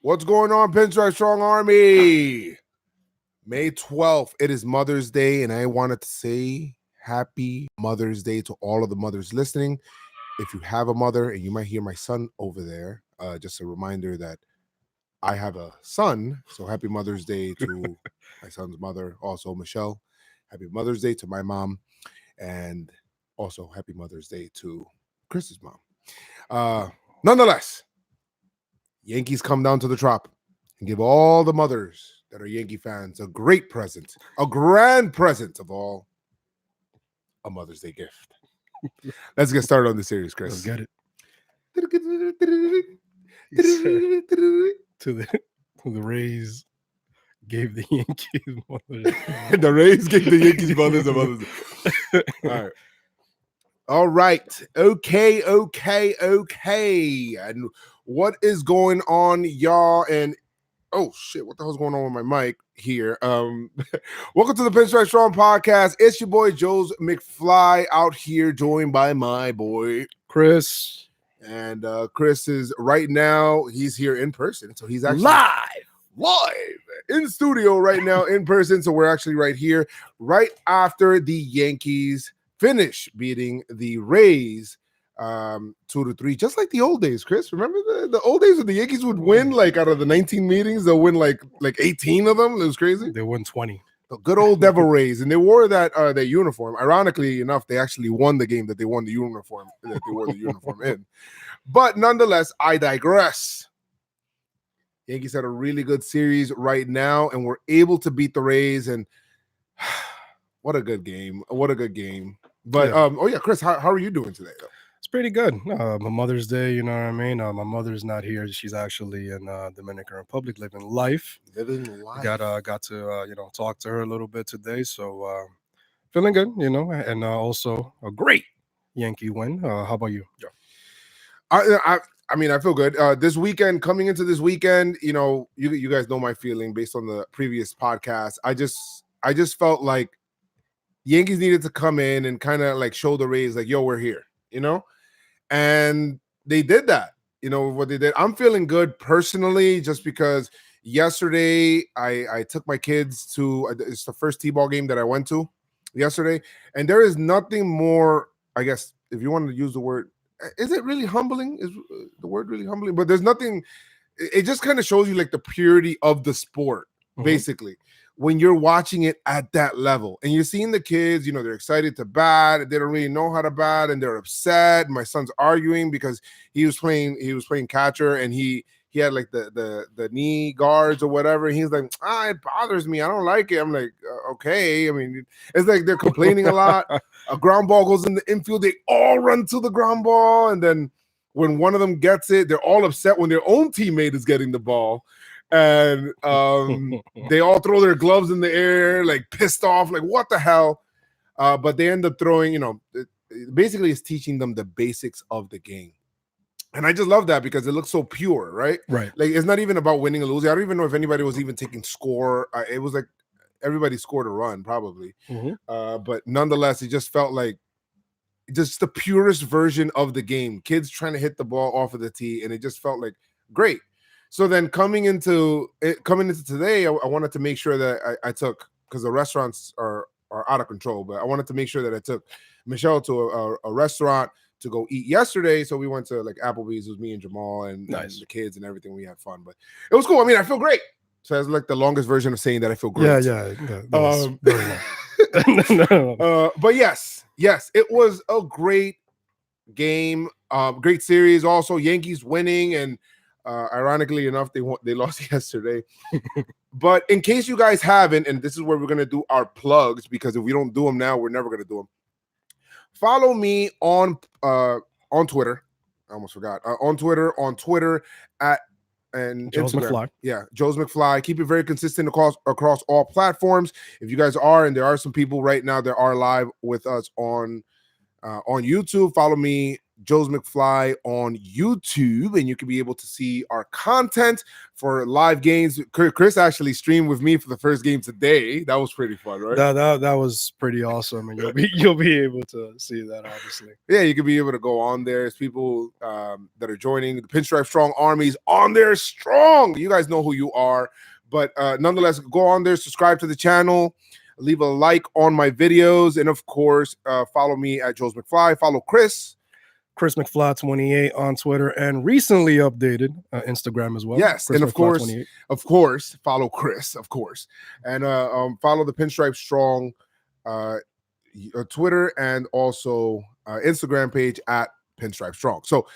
What's going on, Pinstripe Strong Army? May 12th, it is Mother's Day, and I wanted to say happy Mother's Day to all of the mothers listening. If you have a mother, and you might hear my son over there, just a reminder that I have a son, so happy Mother's Day to my son's mother, also Michelle. Happy Mother's Day to my mom, and also happy Mother's Day to Chris's mom. Nonetheless, Yankees come down to the Trop and give all the mothers that are Yankee fans a great present, a grand present of all, a Mother's Day gift. Let's get started on the series, Chris. Let's get it. To the Rays gave the Yankees Mother's Day. The Rays gave the Yankees Mother's Day. All right. Okay. And what is going on, y'all? And oh shit, what the hell's going on with my mic here? Welcome to the Pinstripe Strong Podcast. It's your boy Joe's McFly out here, joined by my boy Chris. And Chris is right now, he's here in person. So he's actually live in studio right now in person. So we're actually right here, right after the Yankees finish beating the Rays 2-3, just like the old days, Chris. Remember the old days when the Yankees would win, like out of the 19 meetings, they'll win like 18 of them. It was crazy. They won 20. The good old Devil Rays, and they wore that their uniform. Ironically enough, they actually won the game that they won the uniform that they wore the uniform in. But nonetheless, I digress. Yankees had a really good series right now, and we're able to beat the Rays. And what a good game! What a good game! But Chris, how are you doing today, though? It's pretty good. My Mother's Day, you know what I mean? My mother's not here. She's actually in Dominican Republic living life. Got to talk to her a little bit today. So feeling good, and also a great Yankee win. How about you, Joe? I mean, I feel good. This weekend, coming into this weekend, you guys know my feeling based on the previous podcast. I just felt like Yankees needed to come in and kind of like show the Rays like, yo, we're here, and they did that. What they did. I'm feeling good personally, just because yesterday I took my kids to it's the first T-ball game that I went to yesterday, and there is nothing more, I guess, if you want to use the word, is it really humbling? Is the word really humbling? But there's nothing. It just kind of shows you like the purity of the sport, basically, when you're watching it at that level, and you're seeing the kids, they're excited to bat. They don't really know how to bat, and they're upset. My son's arguing because he was playing catcher, and he had like the knee guards or whatever. And he's like, it bothers me. I don't like it. I'm like, okay. I mean, it's like they're complaining a lot. A ground ball goes in the infield. They all run to the ground ball. And then when one of them gets it, they're all upset when their own teammate is getting the ball. And they all throw their gloves in the air, like pissed off, like what the hell? But they end up throwing, basically it's teaching them the basics of the game. And I just love that because it looks so pure, right? Right. Like, it's not even about winning or losing. I don't even know if anybody was even taking score. It was like everybody scored a run, probably. But nonetheless, it just felt like just the purest version of the game. Kids trying to hit the ball off of the tee, and it just felt like great. So then coming into today, I wanted to make sure that I took, because the restaurants are out of control, but I wanted to make sure that I took Michelle to a restaurant to go eat yesterday. So we went to like Applebee's. It was me and Jamal and the kids and everything. We had fun, but it was cool. I mean, I feel great. So that's like the longest version of saying that I feel great. Yeah. But yes, it was a great game, great series. Also, Yankees winning, and ironically enough, they lost yesterday. But in case you guys haven't, and this is where we're gonna do our plugs, because if we don't do them now, we're never gonna do them. Follow me on Twitter. I almost forgot. On Twitter at and Joe's Instagram. McFly. Yeah, Joe's McFly. Keep it very consistent across all platforms. If you guys are, and there are some people right now that are live with us on YouTube, follow me Joe's McFly on YouTube, and you can be able to see our content for live games. Chris actually streamed with me for the first game today. That was pretty fun, right? That was pretty awesome, and you'll be able to see that, obviously. Yeah, you can be able to go on there. There's people that are joining the Pinstripe Strong Armies on there strong. You guys know who you are, but nonetheless, go on there, subscribe to the channel, leave a like on my videos, and of course, follow me at Joe's McFly. Follow Chris McFly 28 on Twitter, and recently updated Instagram as well. Yes, Chris and McFly of course, follow Chris, of course, and follow the Pinstripe Strong Twitter and also Instagram page at Pinstripe Strong. So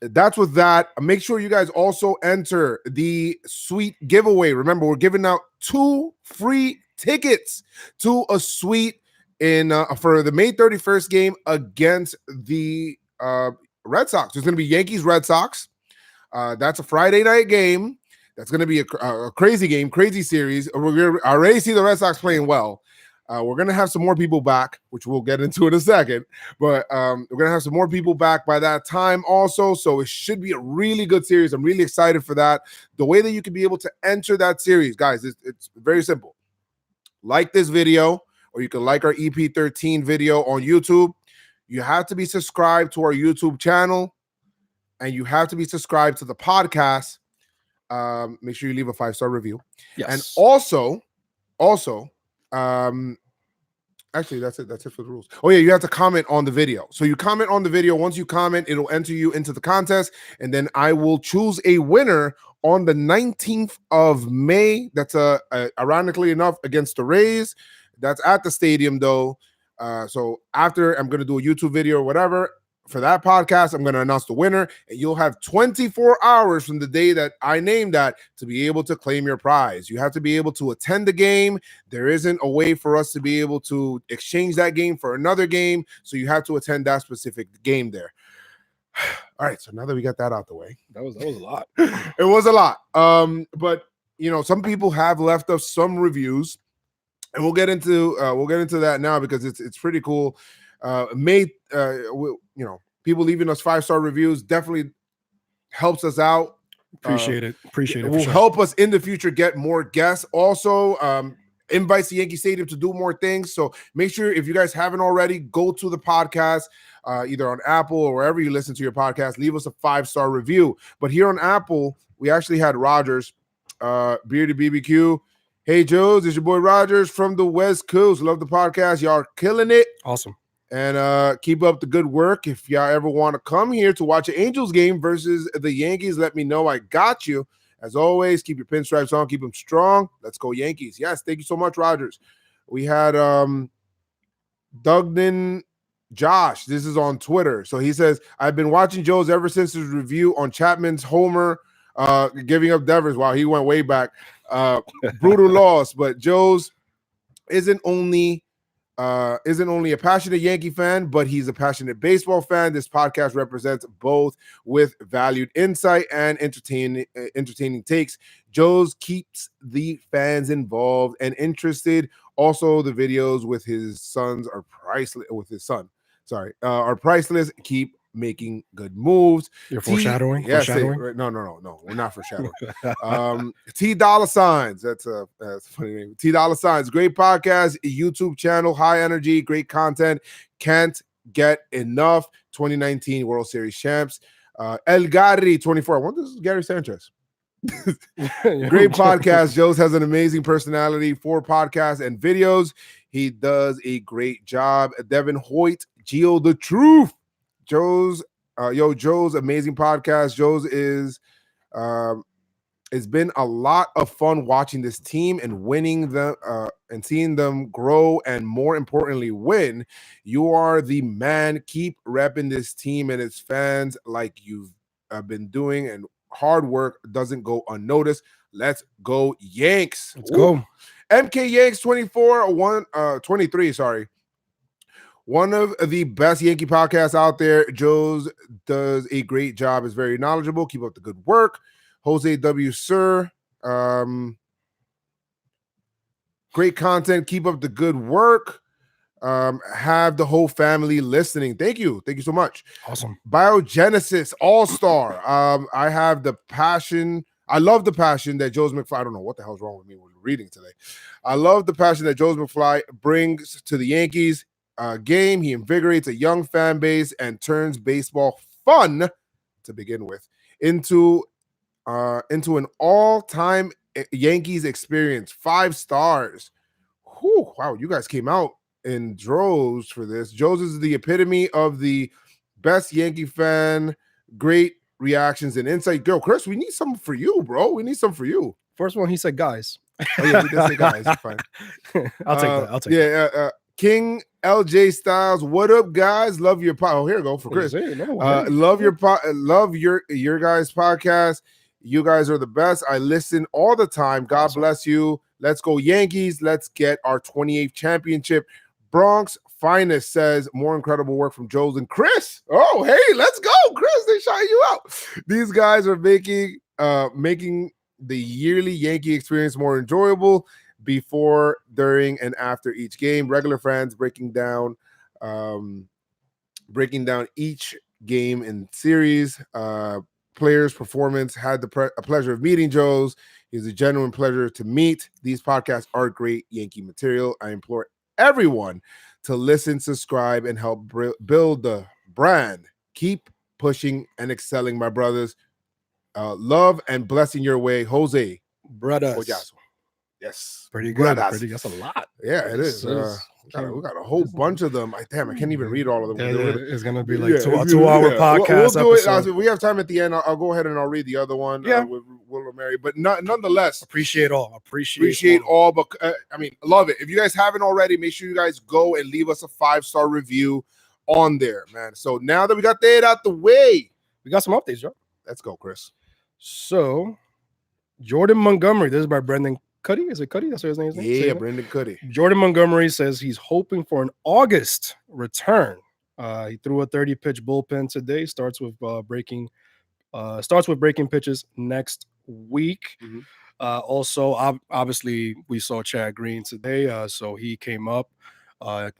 that's with that. Make sure you guys also enter the sweet giveaway. Remember, we're giving out 2 free tickets to a suite in for the May 31st game against the Red Sox. There's going to be Yankees Red Sox. That's a Friday night game. That's going to be a crazy game, crazy series. I already see the Red Sox playing well. We're going to have some more people back, which we'll get into in a second. But we're going to have some more people back by that time also. So it should be a really good series. I'm really excited for that. The way that you can be able to enter that series, guys, it's very simple. Like this video, or you can like our EP13 video on YouTube. You have to be subscribed to our YouTube channel, and you have to be subscribed to the podcast. Make sure you leave a 5-star review. Yes. And also, actually, that's it for the rules. Oh yeah, you have to comment on the video. So you comment on the video. Once you comment, it'll enter you into the contest, and then I will choose a winner on the 19th of May. That's ironically enough against the Rays. That's at the stadium though. So after, I'm going to do a YouTube video or whatever for that podcast, I'm going to announce the winner, and you'll have 24 hours from the day that I named that to be able to claim your prize. You have to be able to attend the game. There isn't a way for us to be able to exchange that game for another game. So you have to attend that specific game there. All right. So now that we got that out the way, that was a lot. It was a lot. But you know, some people have left us some reviews, and we'll get into that now because it's pretty cool. People leaving us 5-star reviews definitely helps us out. Appreciate it. It will help us in the future get more guests. Also, invites the Yankee Stadium to do more things. So make sure, if you guys haven't already, go to the podcast, either on Apple or wherever you listen to your podcast. Leave us a 5-star review. But here on Apple, we actually had Rogers, Bearded BBQ. Hey, Joes, it's your boy Rogers from the West Coast. Love the podcast. Y'all are killing it. Awesome. And keep up the good work. If y'all ever want to come here to watch an Angels game versus the Yankees, let me know. I got you. As always, keep your pinstripes on. Keep them strong. Let's go Yankees. Yes, thank you so much, Rogers. We had Dugnan Josh. This is on Twitter. So he says, I've been watching Joe's ever since his review on Chapman's homer, giving up Devers. Wow, he went way back. Brutal loss. But Joe's isn't only a passionate Yankee fan, but he's a passionate baseball fan. This podcast represents both with valued insight and entertaining takes. Joe's keeps the fans involved and interested. Also, the videos with his sons are priceless. Are priceless. Keep making good moves. You're foreshadowing. Yes, foreshadowing? No. We're not foreshadowing. T Dollar Signs. That's a funny name. T Dollar Signs. Great podcast. YouTube channel. High energy. Great content. Can't get enough. 2019 World Series champs. El Gary 24. I wonder if this is Gary Sanchez. Great podcast. Joe's has an amazing personality for podcasts and videos. He does a great job. Devin Hoyt. Geo the Truth. Joe's amazing podcast. Joe's is it's been a lot of fun watching this team and winning them and seeing them grow, and more importantly win. You are the man. Keep repping this team and its fans like you've been doing, and hard work doesn't go unnoticed. Let's go Yanks. Let's go. MK Yanks 23, sorry. One of the best Yankee podcasts out there. Joe's does a great job. Is very knowledgeable. Keep up the good work. Jose W. Sir. Great content. Keep up the good work. have the whole family listening. Thank you so much. Awesome. Biogenesis All-Star. I have the passion. I love the passion that Joe's McFly. I don't know what the hell's wrong with me when reading today. I love the passion that Joe's McFly brings to the Yankees game. He invigorates a young fan base and turns baseball fun to begin with into an all-time Yankees experience. 5 stars. Whew, wow, you guys came out in droves for this. Joe's is the epitome of the best Yankee fan. Great reactions and insight. Girl, Chris, we need something for you, bro. We need something for you. First one, he said guys. Oh, yeah, he did say guys. Fine. I'll take that. King LJ Styles, what up, guys? Love your pod. Oh, here we go for Chris. Love your love your guys' podcast. You guys are the best. I listen all the time. God bless you. Let's go Yankees. Let's get our 28th championship. Bronx Finest says more incredible work from Joe's and Chris. Oh, hey, let's go, Chris. They shot you out. These guys are making the yearly Yankee experience more enjoyable before, during, and after each game. Regular fans breaking down each game and series. Players' performance. Had the pleasure of meeting Joe's. It's a genuine pleasure to meet. These podcasts are great Yankee material. I implore everyone to listen, subscribe, and help build the brand. Keep pushing and excelling, my brothers. Love and blessing your way, Jose. Brothers. Yes. Pretty good. That's a lot. Yeah, it is. We got a whole bunch of them. I can't even read all of them. It's going to be like a 2-hour podcast. We'll do it. We have time at the end. I'll go ahead and I'll read the other one with Will and Mary. But nonetheless, appreciate all. But love it. If you guys haven't already, make sure you guys go and leave us a 5-star review on there, man. So now that we got that out the way, we got some updates, Joe. Let's go, Chris. So, Jordan Montgomery. This is by Brendan Cuddy. Is it Cuddy? That's what his name is. Yeah, Brendan Cuddy. Jordan Montgomery says he's hoping for an August return. He threw a 30-pitch bullpen today. Starts with breaking pitches next week. Mm-hmm. Also, obviously, we saw Chad Green today, so he came up.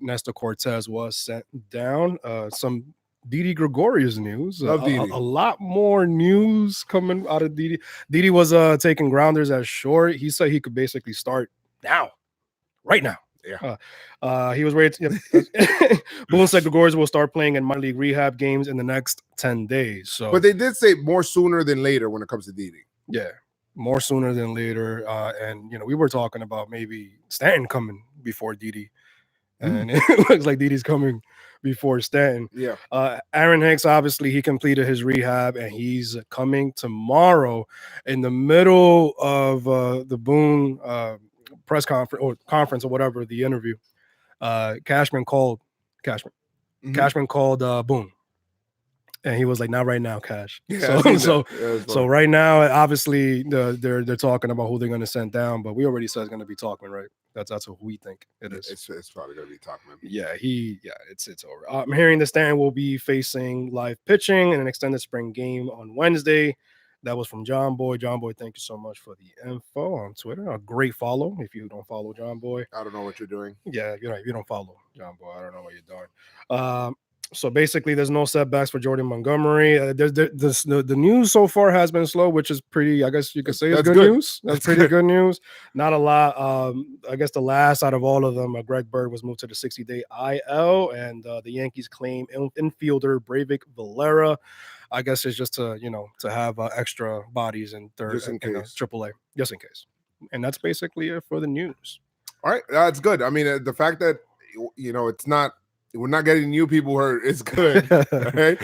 Nestor Cortez was sent down. Some Didi Gregorius news. A lot more news coming out of Didi. Didi was taking grounders at short. He said he could basically start right now. Yeah. He was ready to. Boone said Gregorius will start playing in minor league rehab games in the next 10 days. So, but they did say more sooner than later when it comes to Didi. Yeah, more sooner than later. And we were talking about maybe Stanton coming before Didi, and it looks like Didi's coming before Stanton. Yeah. Aaron Hicks, obviously, he completed his rehab, and he's coming tomorrow in the middle of the Boone press conference or whatever, the interview. Cashman called Boone, and he was like, "Not right now, Cash." Yeah, so right now, obviously, they're talking about who they're going to send down, but we already said it's going to be Talkman, right? That's who we think it is. It's probably going to be Talkman. Yeah, it's over. I'm hearing the Stanton will be facing live pitching in an extended spring game on Wednesday. That was from John Boy. John Boy, thank you so much for the info on Twitter. A great follow. If you don't follow John Boy, I don't know what you're doing. Yeah, you're right. If you don't follow John Boy, I don't know what you're doing. So basically, there's no setbacks for Jordan Montgomery. The news so far has been slow, which is pretty, I guess you could say, it's good news. That's pretty good news. Not a lot. I guess the last out of all of them, Greg Bird was moved to the 60-day IL, and the Yankees claim infielder Breivik Valera. I guess it's just to have extra bodies in third, just in case, AAA, just in case. And that's basically it for the news. All right, that's good. I mean, the fact that it's not. We're not getting new people hurt. It's good. Right?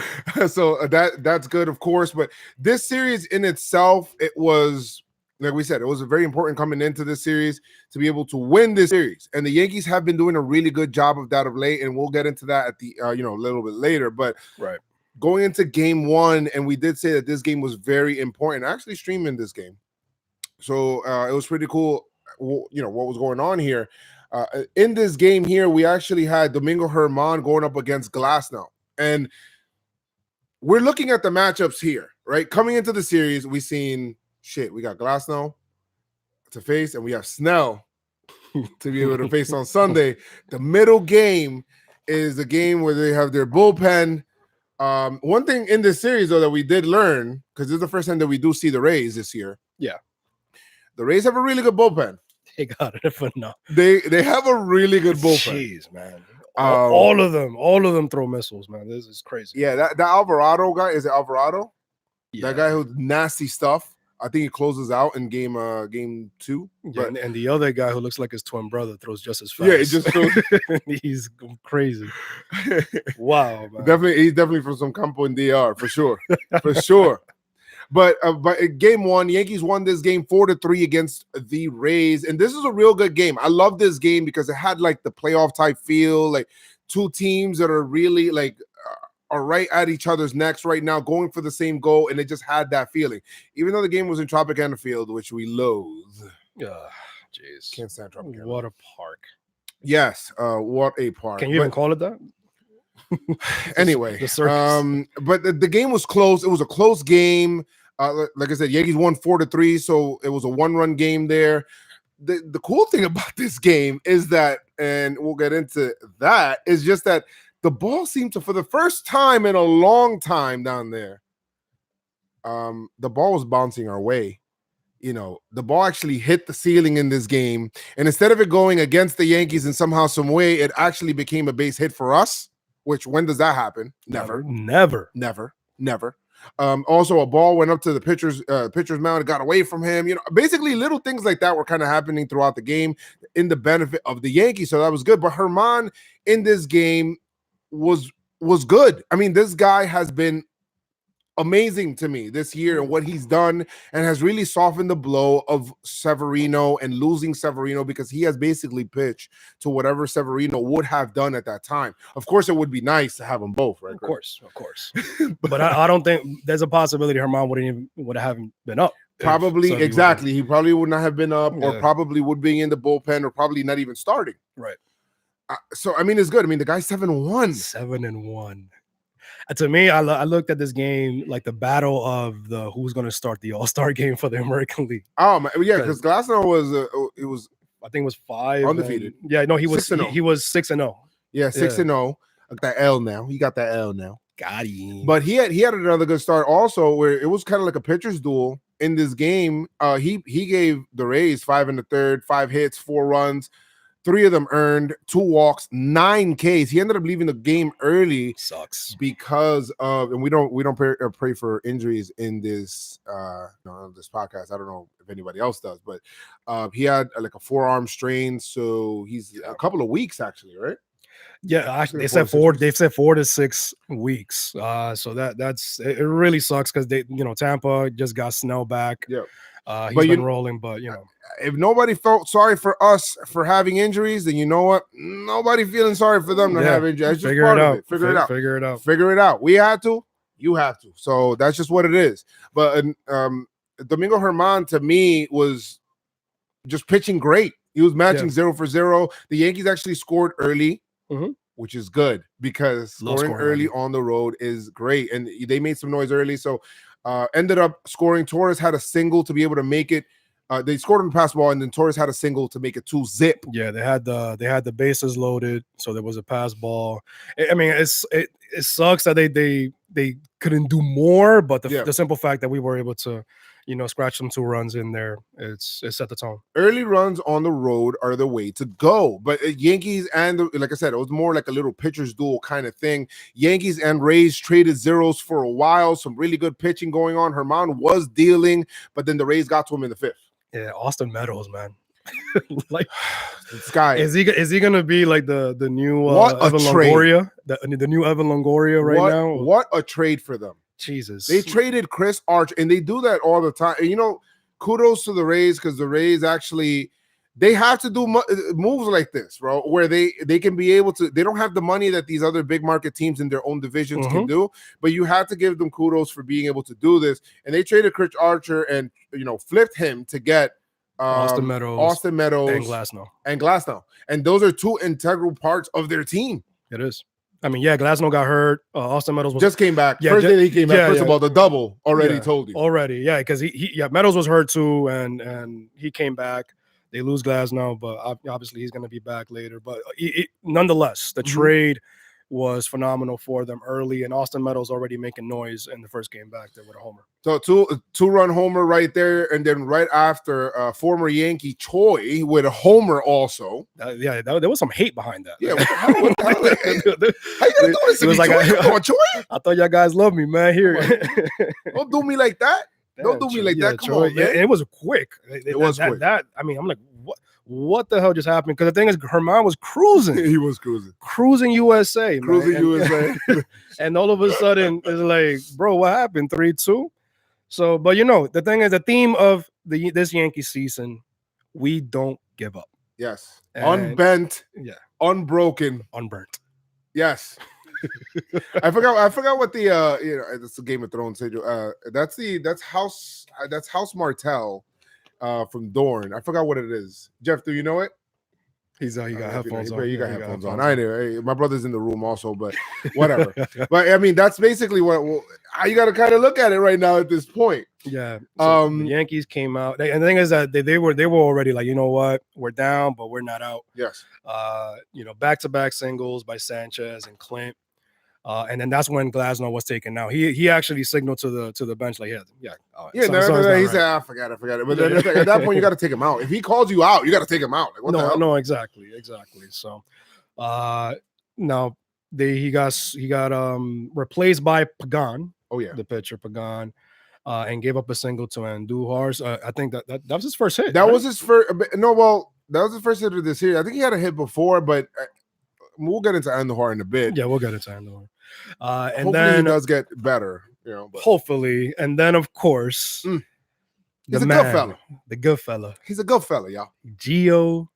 So that's good, of course. But this series in itself, it was, like we said, it was very important coming into this series to be able to win this series. And the Yankees have been doing a really good job of that of late. And we'll get into that at the, a little bit later. But going into game one, and we did say that this game was very important. I actually streaming this game. So it was pretty cool, what was going on here. In this game here, we actually had Domingo Germán going up against Glasnow. And we're looking at the matchups here, right? Coming into the series, we got Glasnow to face, and we have Snell to be able to face on Sunday. The middle game is the game where they have their bullpen. One thing in this series, though, that we did learn, because this is the first time that we do see the Rays this year. Yeah. The Rays have a really good bullpen. They got it for now. They have a really good bullpen. Jeez, man. All of them throw missiles, man. This is crazy. Yeah, that Alvarado guy, is it Alvarado? Yeah. That guy who's nasty stuff. I think he closes out in game 2. Yeah, and the other guy who looks like his twin brother throws just as fast. Yeah, it just throws. He's crazy. Wow, man. He's definitely from some campo in DR for sure, for sure. But game 1, Yankees won this game 4-3 against the Rays, and this is a real good game. I love this game because it had like the playoff type feel, like two teams that are really like are right at each other's necks right now, going for the same goal, and it just had that feeling. Even though the game was in Tropicana Field, which we loathe. Jeez, can't stand Tropicana. What a park! Yes, what a park. Can you even call it that? Anyway, the circus. But the game was close. It was a close game. Like I said, Yankees won 4-3, so it was a 1-run game there. The cool thing about this game is that, and we'll get into that, is just that the ball seemed to, for the first time in a long time down there, the ball was bouncing our way. You know, the ball actually hit the ceiling in this game, and instead of it going against the Yankees in somehow, some way, it actually became a base hit for us. Which, when does that happen? Never. Also, a ball went up to the pitcher's mound and got away from him. You know, basically little things like that were kind of happening throughout the game in the benefit of the Yankees. So that was good. But Germán in this game was good. I mean, this guy has been amazing to me this year and what he's done, and has really softened the blow of Severino and losing Severino, because he has basically pitched to whatever Severino would have done at that time. Of course, it would be nice to have them both, right? Of course. But I don't think there's a possibility Germán would have been up. Probably, exactly. He probably would not have been up, or probably would be in the bullpen, or probably not even starting. Right. So, I mean, it's good. I mean, the guy's 7-1. 7-1. To me, I looked at this game like the battle of the who's going to start the All-Star game for the American League. Oh man, yeah, because Glasnow was I think it was 5 undefeated. Yeah, no, he was 6-0. Yeah, 6-0. That L now. He got that L now. Got him. But he had another good start also, where it was kind of like a pitcher's duel in this game. He gave the Rays 5 1/3, 5 hits, 4 runs. 3 of them earned, 2 walks, 9 Ks. He ended up leaving the game early. Sucks because of, and we don't pray for injuries in this this podcast. I don't know if anybody else does, but he had like a forearm strain, so he's a couple of weeks actually, right? Yeah, actually, they said 4 to 6 weeks. So that's it. Really sucks because Tampa just got Snell back. Yeah. He's been rolling, but if nobody felt sorry for us for having injuries, then you know what? Nobody feeling sorry for them to have injuries. It's just part of it. Figure it out. We had to. You have to. So that's just what it is. But Domingo Germán, to me, was just pitching great. He was matching 0 for 0. The Yankees actually scored early, which is good, because scoring early on the road is great. And they made some noise early, so ended up scoring. Torres had a single to be able to make it. They scored on the pass ball, and then Torres had a single to make it 2-zip. Yeah, they had the bases loaded, so there was a pass ball. I mean, it sucks that they couldn't do more, but the simple fact that we were able to scratch some 2 runs in there, it set the tone. Early runs on the road are the way to go. But Yankees like I said, it was more like a little pitcher's duel kind of thing. Yankees and Rays traded zeros for a while. Some really good pitching going on. Germán was dealing, but then the Rays got to him in the 5th. Yeah, Austin Meadows, man. Like this guy, is he gonna be like the new Evan Longoria? The new Evan Longoria now? What a trade for them. Jesus. They traded Chris Archer, and they do that all the time. And, kudos to the Rays, because the Rays actually, they have to do moves like this, bro, where they can be able to, they don't have the money that these other big market teams in their own divisions can do, but you have to give them kudos for being able to do this. And they traded Chris Archer and, flipped him to get Austin Meadows, and Glasnow. And those are 2 integral parts of their team. It is. I mean, yeah, Glasnow got hurt. Austin Meadows just came back. Yeah, first day he came back. First of all, the double already told you. Already, yeah, because he Meadows was hurt too, and he came back. They lose Glasnow, but obviously he's going to be back later. But nonetheless, the trade was phenomenal for them early, and Austin Meadows already making noise in the first game back there with a homer. So two-run homer right there, and then right after former Yankee Choi with a homer also. There was some hate behind that. Yeah, what the hell? How you gonna do this? It was like, Choi? I thought y'all guys love me, man. Here, don't do me like that. Don't do me like that. Come on, man. It was quick. It was quick. I mean, I'm like, what the hell just happened? Because the thing is, Herman was cruising. He was cruising USA, USA. And all of a sudden, it's like, bro, what happened? 3-2. So, but the thing is, the theme of this Yankee season, we don't give up. Yes, unbent. Yeah, unbroken, unburnt. Yes. I forgot what the it's the Game of Thrones. That's House Martell from Dorne. I forgot what it is. Jeff, do you know it? He got headphones on. You got headphones on. I know. Hey, my brother's in the room also, but whatever. But I mean, that's basically how you got to kind of look at it right now at this point. Yeah. So the Yankees came out, and the thing is that they were already like, you know what, we're down, but we're not out. Yes. Back-to-back singles by Sanchez and Clint. And then that's when Glasnow was taken out. He actually signaled to the bench like, he said, I forgot it. But then at that point, you got to take him out. If he calls you out, you got to take him out. Like, what the hell? No, exactly. So, now he got replaced by Pagan. Oh yeah, the pitcher Pagan, and gave up a single to Andujar. I think that was his first hit. That was his first. No, well, that was his first hit of this year. I think he had a hit before, but we'll get into Andujar in a bit. Yeah, we'll get into Andujar. And hopefully then he does get better, But. Hopefully, and then of course, he's a good fella. The good fella. He's a good fella, y'all. Gio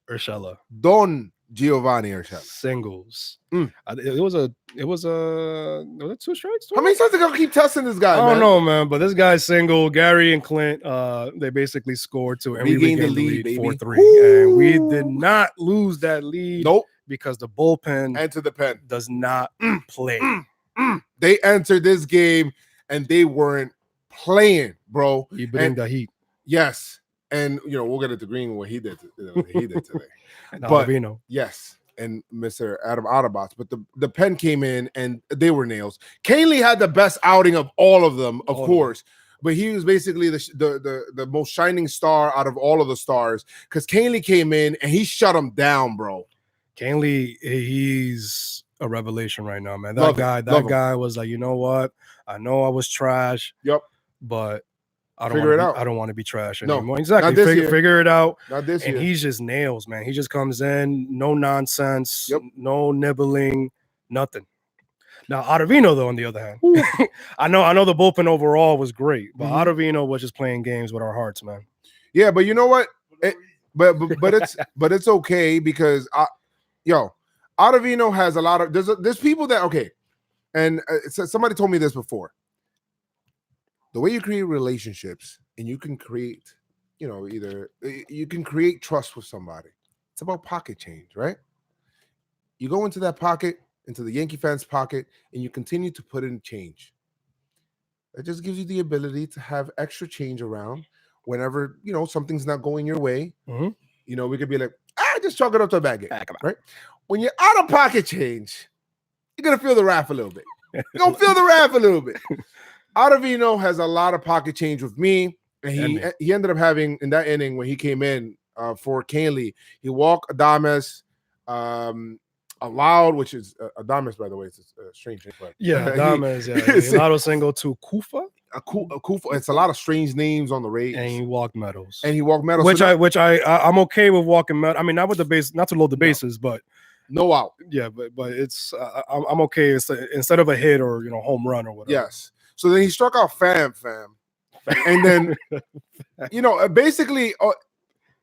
Urshela. Don Giovanni Urshela. Singles. It was 2 strikes. How many times they gonna keep testing this guy? I don't know, man. But this guy's single. Gary and Clint, they basically scored 2, and we regained the lead 4-3, and we did not lose that lead. Nope. Because the bullpen entered the pen does not play. They entered this game and they weren't playing, bro. He bring the heat. Yes, and we'll get into Green what he did today. And Ottavino. Yes, and Mr. Adam Autobots. But the pen came in and they were nails. Canely had the best outing of all of them, of course. But he was basically the most shining star out of all of the stars because Canely came in and he shut him down, bro. Canely, he's a revelation right now, man. That guy was like, you know what? I know I was trash. Yep. But I don't want to be trash anymore. No, exactly. Figure it out. Not this year. And he's just nails, man. He just comes in, no nonsense, yep. No nibbling, nothing. Now, Ottavino, though, on the other hand, I know the bullpen overall was great, but Ottavino was just playing games with our hearts, man. Yeah, but you know what? But it's okay because Ottavino has a lot of there's people that and somebody told me this before. The way you create relationships and you can create, either you can create trust with somebody. It's about pocket change, right? You go into that pocket, into the Yankee fans' pocket, and you continue to put in change. That just gives you the ability to have extra change around whenever something's not going your way. We could be like, just chalk it up to a bad game, right? When you're out of pocket change, you're gonna feel the wrath a little bit. Ottavino has a lot of pocket change with me, and he ended up having in that inning when he came in for Canely, he walked Adames, allowed, which is Adames, by the way, it's a strange name. But Adames, allowed a single to Kufa. Kufa. It's a lot of strange names on the Rays. And he walked Meadows. Which I'm okay with walking Meadows. I mean, not with the base, not to load the bases, but no out. Yeah, but it's I'm okay. It's instead of a hit or home run or whatever. Yes. So then he struck out Fam, and then basically.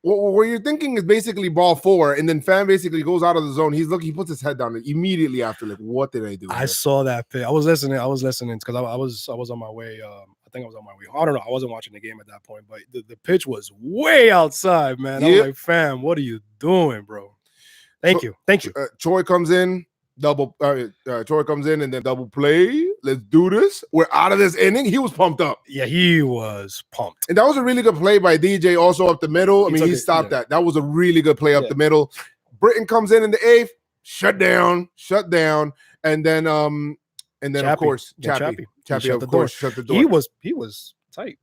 What you're thinking is basically ball 4, and then Fam basically goes out of the zone. He puts his head down immediately after. Like, what did I do? I saw that pitch. I was listening because I was on my way. I think I was on my way. I don't know. I wasn't watching the game at that point, but the pitch was way outside, man. I was like, Fam, what are you doing, bro? Thank you. Choi comes in, double. Troy comes in and then double play. Let's do this. We're out of this inning. He was pumped up. Yeah, he was pumped. And that was a really good play by DJ also up the middle. I mean, he stopped that. That was a really good play up the middle. Britton comes in the 8th. Shut down. And then Chappie. Of course, Chappie of course shut the door. He was tight.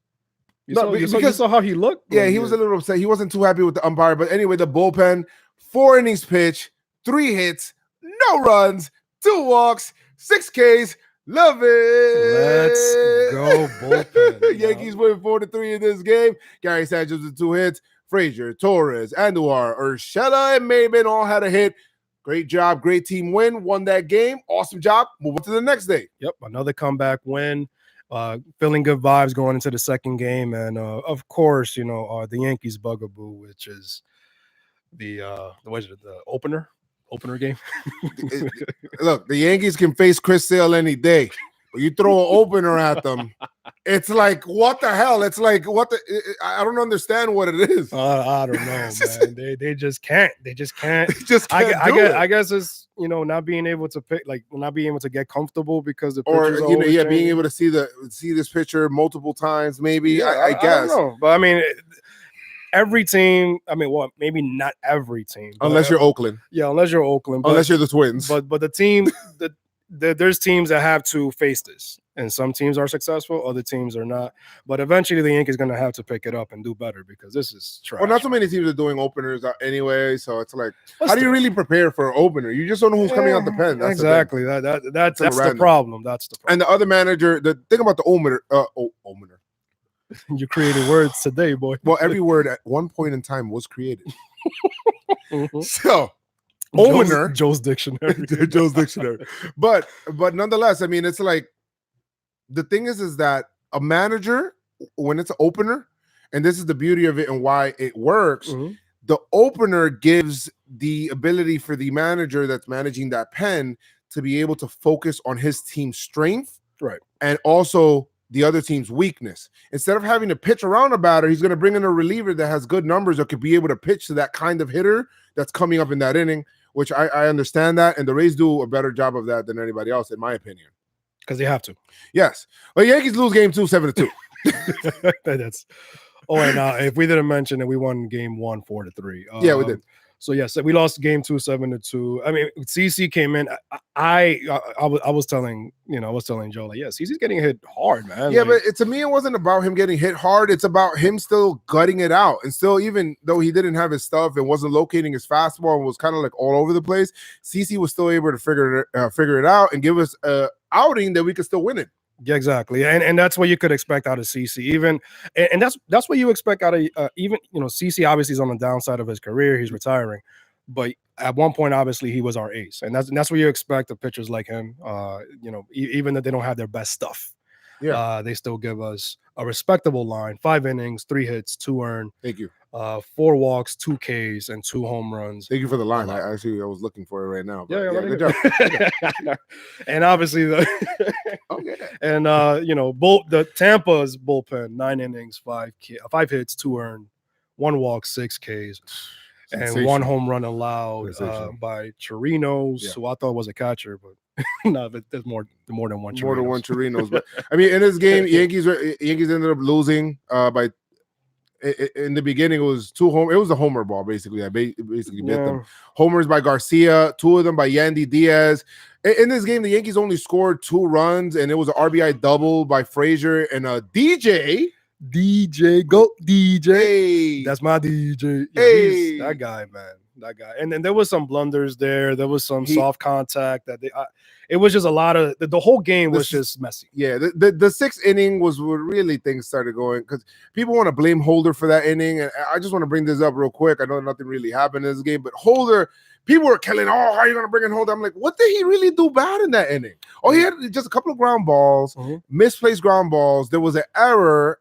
You saw how he looked? Yeah, he was a little upset. He wasn't too happy with the umpire. But anyway, the bullpen, 4 innings pitch, 3 hits, no runs, 2 walks, 6 Ks. Love it. Let's go, bullpen. Yankees win 4-3 in this game. Gary Sanchez with 2 hits. Frazier, Torres, Andujar, Urshela, and Maben all had a hit. Great job. Great team win. Won that game. Awesome job. Move on to the next day. Yep, another comeback win. Feeling good vibes going into the second game. And, of course, the Yankees bugaboo, which is the opener game. Look, the Yankees can face Chris Sale any day. But you throw an opener at them, it's like, what the hell? It's like, I don't understand what it is. I don't know, man. They just can't. They just can't. I guess it's, not being able to pick, like not being able to get comfortable because the pitchers being able to see this pitcher multiple times, maybe. Yeah, I guess. I don't know. But I mean, every team, maybe not every team. Unless you're Oakland. Yeah, unless you're Oakland. Unless you're the Twins. But the team, there's teams that have to face this. And some teams are successful, other teams are not. But eventually the Yankees going to have to pick it up and do better because this is trash. Well, not so many teams are doing openers anyway. So it's like, how do you really prepare for an opener? You just don't know who's coming out the pen. That's exactly. That's the problem. That's the problem. And the other manager, the thing about the opener. You created words today, boy. Well, every word at one point in time was created. So, opener. Joe's dictionary. Joe's dictionary. But nonetheless, I mean, it's like, the thing is that a manager, when it's an opener, and this is the beauty of it and why it works, the opener gives the ability for the manager that's managing that pen to be able to focus on his team's strength, right, and also the other team's weakness. Instead of having to pitch around a batter, he's going to bring in a reliever that has good numbers or could be able to pitch to that kind of hitter that's coming up in that inning, which I understand that, and the Rays do a better job of that than anybody else, in my opinion. Because they have to. Yes. But Yankees lose game 2, 7-2. And if we didn't mention that we won game 1, 4-3. Yeah, we did. So yes, we lost game 2, 7-2. I mean, CC came in. I was telling Joe, like, yeah, CC's getting hit hard, man. Yeah, but to me, it wasn't about him getting hit hard. It's about him still gutting it out. And still, even though he didn't have his stuff and wasn't locating his fastball and was kind of like all over the place, CC was still able to figure it out and give us a outing that we could still win it. Yeah, exactly. And that's what you could expect out of CC. Even and that's what you expect out of even CC obviously is on the downside of his career. He's retiring. But at one point, obviously, he was our ace. And that's what you expect of pitchers like him. Even if they don't have their best stuff. Yeah. They still give us a respectable line. 5 innings, 3 hits, 2 earned. Thank you. 4 walks, 2 Ks, and 2 home runs. Thank you for the line. I was looking for it right now. Yeah, good job. And obviously and the Tampa's bullpen, 9 innings, 5 hits, 2 earned, 1 walk, 6 Ks. And 1 home run allowed by Chirinos, who I thought was a catcher, but no, but there's more than one. More than one Chirinos. But I mean, in this game, Yankees ended up losing by. In the beginning, it was 2 home. It was a homer ball, basically. I basically bit them. Homers by Garcia, 2 of them by Yandy Diaz. In this game, the Yankees only scored 2 runs, and it was an RBI double by Frazier and a DJ. Go DJ. Hey. That's my DJ. Yeah, hey, that guy, man. That guy. And then there was some blunders there. There was some soft contact that it was just a lot of the whole game was just messy. Yeah, the 6th inning was where really things started going, because people want to blame Holder for that inning, and I just want to bring this up real quick. I know nothing really happened in this game, but Holder, people were killing. Oh, how are you going to bring in Holder? I'm like, what did he really do bad in that inning? Oh, he had just a couple of ground balls, misplaced ground balls. There was an error.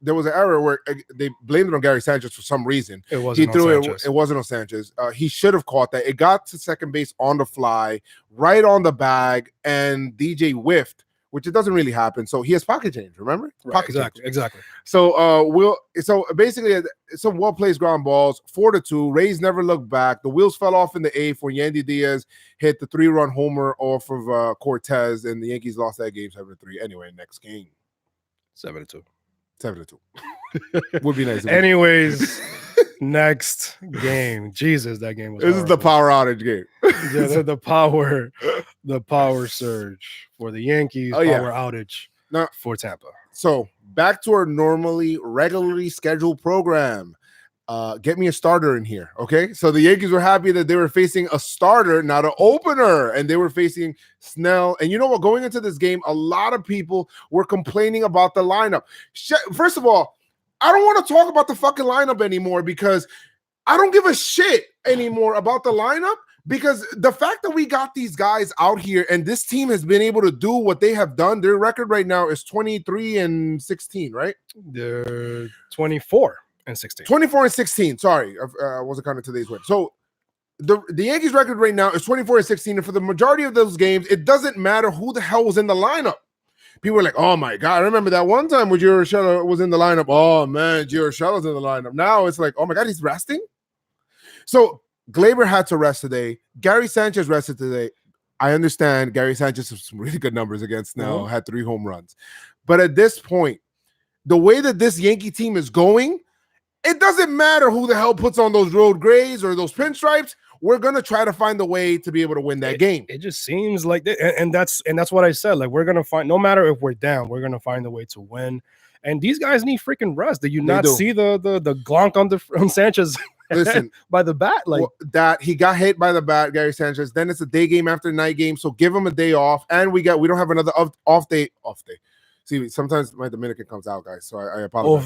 There was an error where they blamed it on Gary Sanchez for some reason. It wasn't on Sanchez. He should have caught that. It got to second base on the fly, right on the bag, and DJ whiffed, which it doesn't really happen. So he has pocket change, remember? Right, Pocket exactly, change. exactly. So basically some well-placed ground balls, 4-2. Rays never looked back. The wheels fell off in the eighth when Yandy Diaz hit the 3-run homer off of Cortez, and the Yankees lost that game 7-3. Anyway, next game. 7-2. 7-2. Would be nice. Anyways, next game. Jesus, that game was This horrible. is the power outage game. Yeah, the power surge for the Yankees, power outage for Tampa. So back to our regularly scheduled program. Get me a starter in here, okay? So the Yankees were happy that they were facing a starter, not an opener, and they were facing Snell. And you know what? Going into this game, a lot of people were complaining about the lineup. First of all, I don't want to talk about the fucking lineup anymore because I don't give a shit anymore about the lineup, because the fact that we got these guys out here and this team has been able to do what they have done. Their record right now is 23-16, right? They're 24-16. 24-16. Sorry, I wasn't counting today's win. So the Yankees record right now is 24-16, and for the majority of those games, it doesn't matter who the hell was in the lineup. People were like, "Oh my god, I remember that one time when Gio Urshela was in the lineup. Oh man, Gio Urshela's in the lineup." Now it's like, "Oh my god, he's resting." So Gleyber had to rest today. Gary Sanchez rested today. I understand Gary Sanchez has some really good numbers against Snell, had 3 home runs. But at this point, the way that this Yankee team is going, it doesn't matter who the hell puts on those road grays or those pinstripes. We're going to try to find a way to be able to win that game. It just seems like that. And that's what I said. Like, we're going to find, no matter if we're down, we're going to find a way to win. And these guys need freaking rest. Did you not see the glonk on Sanchez? Listen, by the bat, like that he got hit by the bat, Gary Sanchez. Then it's a day game after night game, so give him a day off. And we don't have another off day. See, sometimes my Dominican comes out, guys, so I apologize.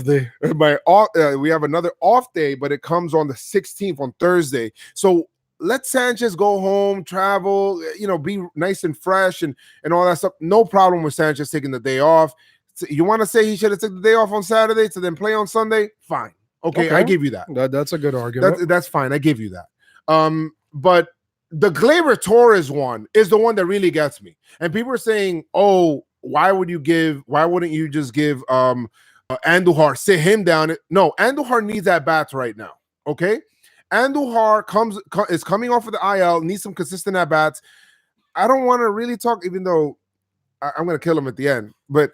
Off day. We have another off day, but it comes on the 16th on Thursday. So let Sanchez go home, travel, be nice and fresh and all that stuff. No problem with Sanchez taking the day off. So you want to say he should have taken the day off on Saturday to then play on Sunday? Fine. Okay, I give you that. That's a good argument. That's fine. I give you that. But the Gleyber Torres one is the one that really gets me. And people are saying, "Oh, why wouldn't you just give Andujar, sit him down?" No, Andujar needs at bats right now. Okay, Andujar is coming off of the IL, needs some consistent at bats. I don't want to really talk, even though I'm going to kill him at the end, but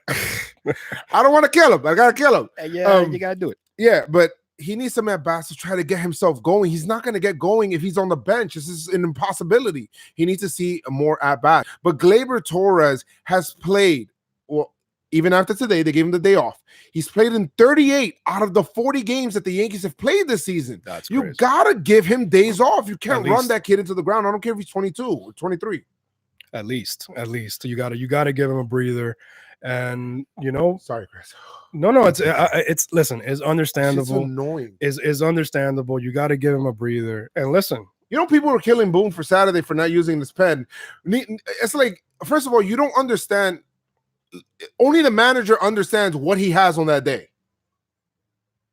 I don't want to kill him. I got to kill him. Yeah, you got to do it. Yeah, but he needs some at-bats to try to get himself going. He's not going to get going if he's on the bench. This is an impossibility. He needs to see more at-bat. But Gleyber Torres has played, well, even after today, they gave him the day off. He's played in 38 out of the 40 games that the Yankees have played this season. That's you crazy. got to give him days off. You can't run that kid into the ground. I don't care if he's 22 or 23. At least you got to give him a breather. And sorry, Chris. No, it's listen, it's understandable. It's annoying. Is understandable. You got to give him a breather. And listen, people were killing Boone for Saturday for not using this pen. It's like, first of all, you don't understand. Only the manager understands what he has on that day.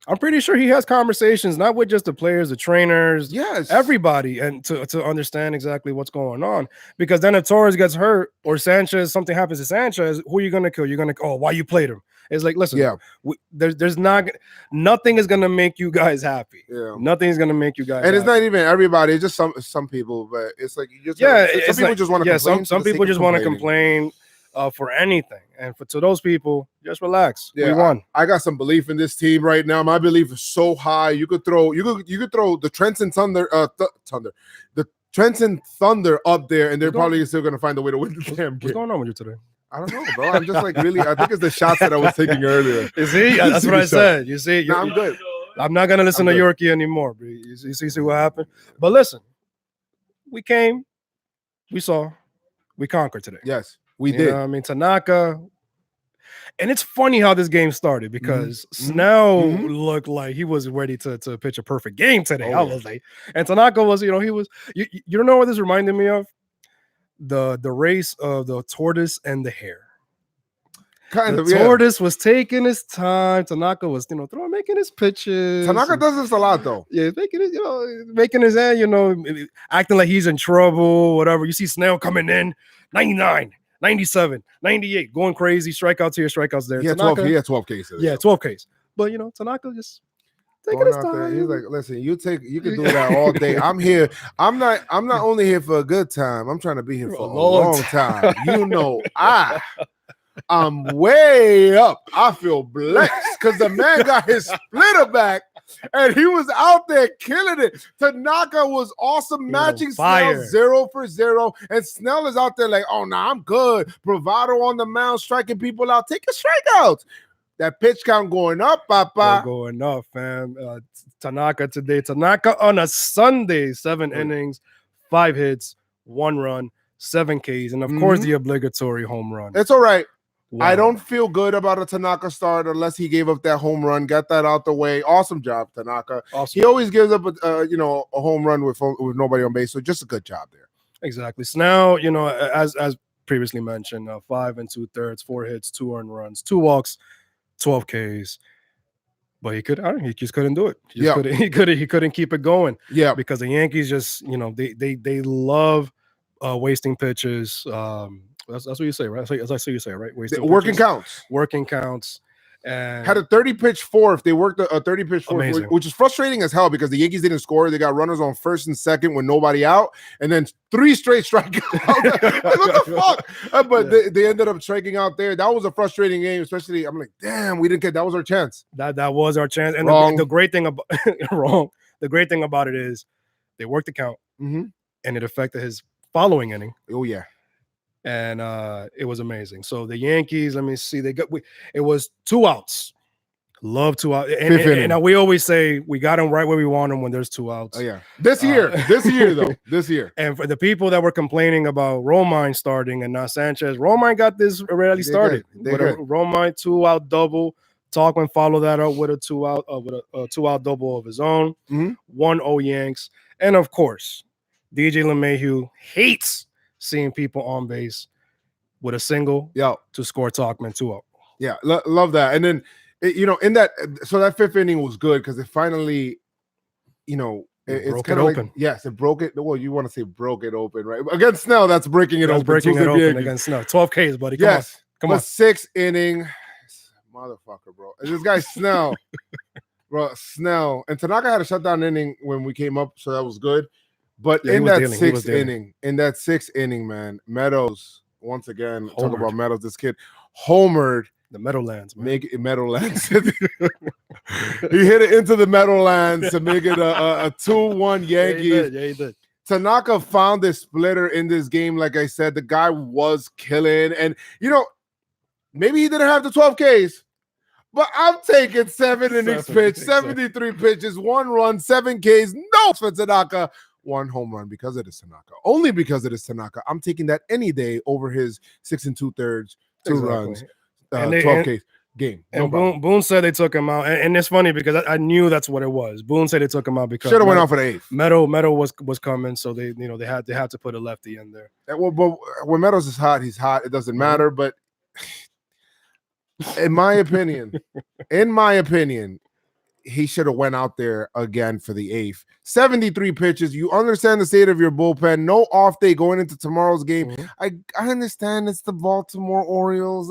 I'm pretty sure he has conversations, not with just the players, the trainers, everybody, and to understand exactly what's going on. Because then if Torres gets hurt or Sanchez, something happens to Sanchez, who are you going to kill? You're going to, why you played him? It's like, listen, there's nothing is going to make you guys happy. Yeah. Nothing is going to make you guys And happy. It's not even everybody. It's just some people, but it's like, you just, some people just want to complain. Some people just want to complain for anything. And to those people, just relax. Yeah, we won. I got some belief in this team right now. My belief is so high. You could throw the Trenton Thunder, the Trenton Thunder up there, and they're probably still going to find a way to win the damn game. What's going on with you today? I don't know, bro. I'm just like really. I think it's the shots that I was taking earlier. You see, that's what I said. You see, I'm good. I'm not gonna listen to Yorkie anymore. Bro. You see what happened? But listen, we came, we saw, we conquered today. Yes, we did. I mean, Tanaka. And it's funny how this game started because Snell looked like he was ready to pitch a perfect game today. I was like, and Tanaka was, he was. You don't know what this reminded me of? The race of the tortoise and the hare. Tortoise was taking his time. Tanaka was, making his pitches. Tanaka does this a lot, though. Yeah, making his hand, acting like he's in trouble, whatever. You see Snell coming in, 99. 97, 98, going crazy, strikeouts here, strikeouts there. He had Tanaka, 12 cases. Yeah, 12 Ks. But Tanaka just taking his time. He's like, listen, you can do that all day. I'm here. I'm not only here for a good time. I'm trying to be here for a long time. I'm way up. I feel blessed because the man got his splitter back and he was out there killing it. Tanaka was awesome, matching Snell 0 for 0. And Snell is out there like, oh, no, I'm good. Bravado on the mound, striking people out, taking strikeouts. That pitch count going up, Papa. Going up, fam. Tanaka today. Tanaka on a Sunday, 7 innings, 5 hits, 1 run, 7 Ks, and of course the obligatory home run. It's all right. Wow. I don't feel good about a Tanaka start unless he gave up that home run. Got that out the way. Awesome job, Tanaka. Awesome. He always gives up a home run with nobody on base. So just a good job there. Exactly. So now, as previously mentioned, 5 2/3, 4 hits, 2 earned runs, 2 walks, 12 Ks. But he just couldn't do it. He couldn't keep it going. Yeah, because the Yankees just they love wasting pitches. That's what you say, right? That's what you say, right? Working counts. And had a 30-pitch fourth. They worked a 30-pitch fourth, which is frustrating as hell because the Yankees didn't score. They got runners on first and second with nobody out, and then 3 straight strikeouts. Like, what the fuck? But they ended up striking out there. That was a frustrating game, especially. I'm like, damn, we didn't get. That was our chance. That was our chance. And the great thing about The great thing about it is they worked the count, and it affected his following inning. Oh yeah. And it was amazing. So the Yankees, let me see, it was 2 outs. Love 2 outs. And we always say we got them right where we want them when there's 2 outs. Oh yeah. This year though. And for the people that were complaining about Romine starting and not Sanchez, Romine got this already started. With a Romine 2-out double. Talkman followed that up with a 2-out double of his own. 1-0 Yanks. And of course, DJ LeMahieu hates seeing people on base with a single to score Talkman 2-0. Yeah, love that. And then, in that, so that 5th inning was good because it finally, it's kind of open. Yes, it broke it. Well, you want to say broke it open, right? Against Snell, that's breaking it open. Breaking it open against Snell. 12 Ks, buddy. Come on. 6th inning, motherfucker, bro. And this guy Snell, bro, Snell. And Tanaka had a shutdown inning when we came up, so that was good. But in that 6th inning, man, Meadows, once again, talk about Meadows, this kid homered the Meadowlands, man. Make it Meadowlands. He hit it into the Meadowlands to make it a 2-1 Yankees. Yeah, he did. Tanaka found this splitter in this game. Like I said, the guy was killing. And, maybe he didn't have the 12 Ks, but I'm taking 7 innings pitched, 73 pitches, 1 run, 7 Ks, no for Tanaka. 1 home run because it is Tanaka. Only because it is Tanaka. I'm taking that any day over his 6 2/3, 2 runs, 12 Ks game. And Boone said they took him out. And it's funny because I knew that's what it was. Boone said they took him out because should have went out for the 8th. Meadow was coming, so they had to put a lefty in there. Well, but when Meadows is hot, he's hot. It doesn't matter. But in my opinion, he should have went out there again for the 8th. 73 pitches. You understand the state of your bullpen. No off day going into tomorrow's game. I understand it's the Baltimore Orioles,